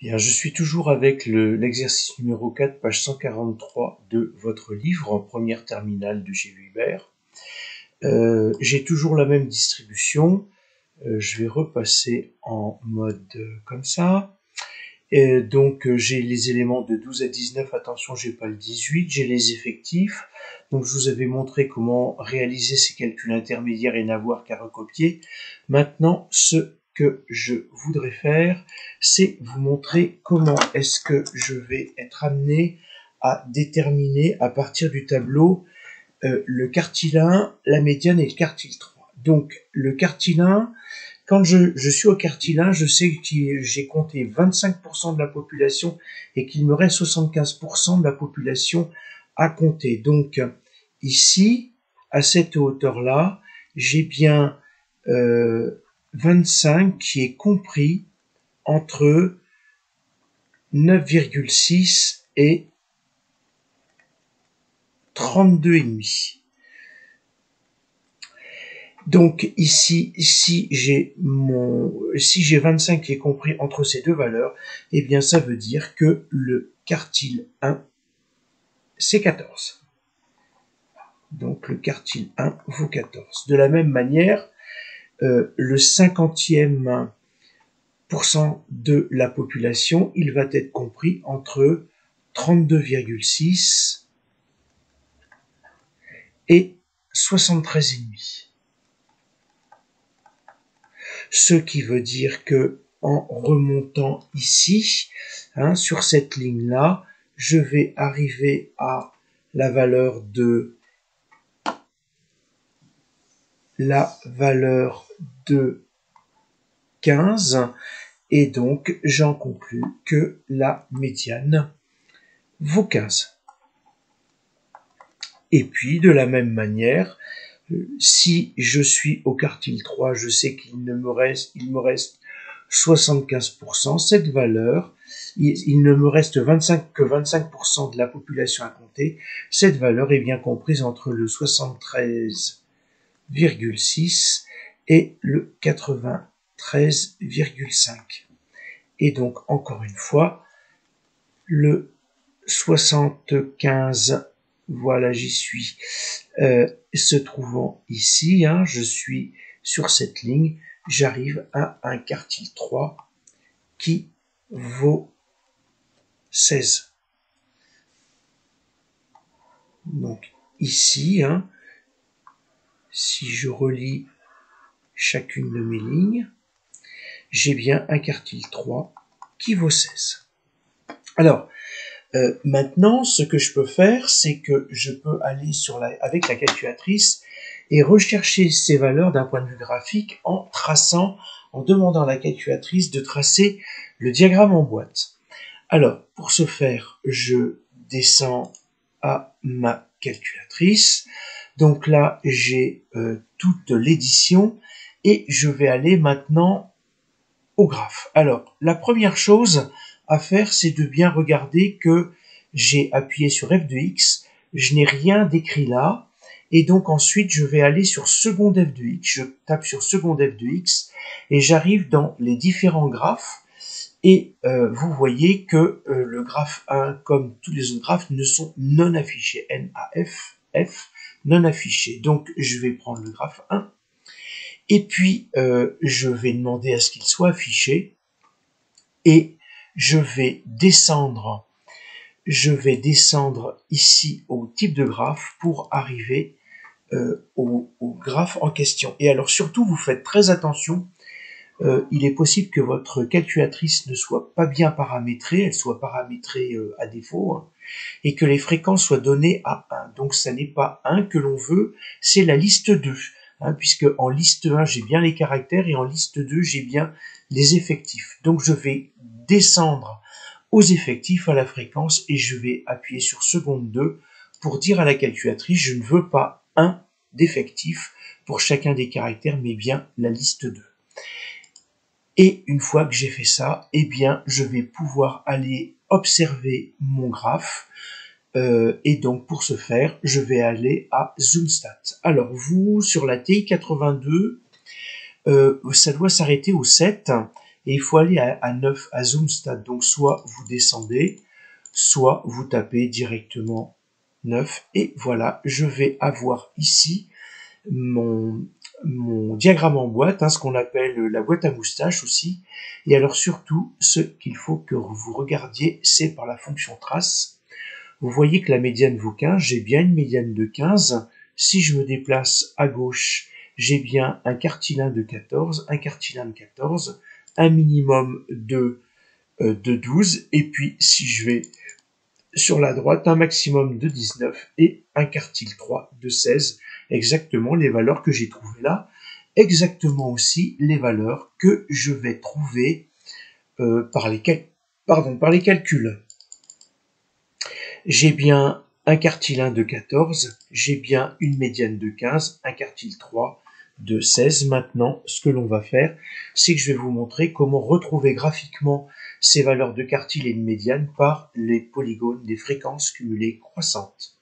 Bien, je suis toujours avec l'exercice numéro 4, page 143 de votre livre, première terminale de chez Vuillibert. J'ai toujours la même distribution. Je vais repasser en mode comme ça. Donc j'ai les éléments de 12 à 19, attention, j'ai pas le 18, j'ai les effectifs. Donc je vous avais montré comment réaliser ces calculs intermédiaires et n'avoir qu'à recopier. Maintenant, ce que je voudrais faire, c'est vous montrer comment est-ce que je vais être amené à déterminer à partir du tableau le quartile 1, la médiane et le quartile 3. Donc le quartile 1, quand je suis au quartile 1, je sais que j'ai compté 25% de la population et qu'il me reste 75% de la population à compter. Donc ici, à cette hauteur-là, j'ai bien 25 qui est compris entre 9,6 et 32,5. Donc ici, si j'ai 25 qui est compris entre ces deux valeurs, eh bien ça veut dire que le quartile 1, c'est 14. Donc le quartile 1 vaut 14. De la même manière, le 50e % de la population, il va être compris entre 32,6 et 73,5. Ce qui veut dire que en remontant ici, sur cette ligne-là, je vais arriver à la valeur de 15, et donc j'en conclus que la médiane vaut 15. Et puis de la même manière, si je suis au quartile 3, je sais qu'il me reste 75%. Cette valeur, il ne me reste que 25% de la population à compter. Cette valeur est bien comprise entre le 73,6 et le 93,5. Et donc, encore une fois, le 75, voilà, j'y suis, se trouvant ici, je suis sur cette ligne, j'arrive à un quartile 3 qui vaut 16. Donc ici, si je relis chacune de mes lignes, j'ai bien un quartile 3 qui vaut 16. Alors, maintenant, ce que je peux faire, c'est que je peux aller avec la calculatrice et rechercher ces valeurs d'un point de vue graphique en demandant à la calculatrice de tracer le diagramme en boîte. Alors, pour ce faire, je descends à ma calculatrice. Donc là, j'ai toute l'édition et je vais aller maintenant au graphe. Alors, la première chose à faire, c'est de bien regarder que j'ai appuyé sur F de X, je n'ai rien décrit là, et donc ensuite je vais aller sur seconde F de X, je tape sur seconde F de X, et j'arrive dans les différents graphes, et vous voyez que le graphe 1, comme tous les autres graphes, ne sont non affichés, NAF, F, non affichés. Donc je vais prendre le graphe 1, et puis je vais demander à ce qu'il soit affiché, et je vais descendre ici au type de graphe pour arriver au graphe en question. Et alors surtout, vous faites très attention, il est possible que votre calculatrice ne soit pas bien paramétrée, elle soit paramétrée à défaut, et que les fréquences soient données à 1. Donc ça n'est pas 1 que l'on veut, c'est la liste 2. Puisque en liste 1, j'ai bien les caractères, et en liste 2, j'ai bien les effectifs. Donc je vais descendre aux effectifs, à la fréquence, et je vais appuyer sur seconde 2 pour dire à la calculatrice, je ne veux pas 1 d'effectifs pour chacun des caractères, mais bien la liste 2. Et une fois que j'ai fait ça, eh bien, je vais pouvoir aller observer mon graphe. Et donc, pour ce faire, je vais aller à ZoomStat. Alors, vous, sur la TI 82, ça doit s'arrêter au 7. et il faut aller à 9, à Zoomstat. Donc soit vous descendez, soit vous tapez directement 9, et voilà, je vais avoir ici mon diagramme en boîte, ce qu'on appelle la boîte à moustache aussi. Et alors surtout, ce qu'il faut que vous regardiez, c'est par la fonction trace. Vous voyez que la médiane vaut 15, j'ai bien une médiane de 15. Si je me déplace à gauche, j'ai bien un quartile 1 de 14, un quartile 1 de 14, un minimum de 12, et puis si je vais sur la droite, un maximum de 19 et un quartile 3 de 16, exactement les valeurs que j'ai trouvées là, exactement aussi les valeurs que je vais trouver par les calculs. J'ai bien un quartile 1 de 14, j'ai bien une médiane de 15, un quartile 3 de 16. Maintenant, ce que l'on va faire, c'est que je vais vous montrer comment retrouver graphiquement ces valeurs de quartile et de médiane par les polygones des fréquences cumulées croissantes.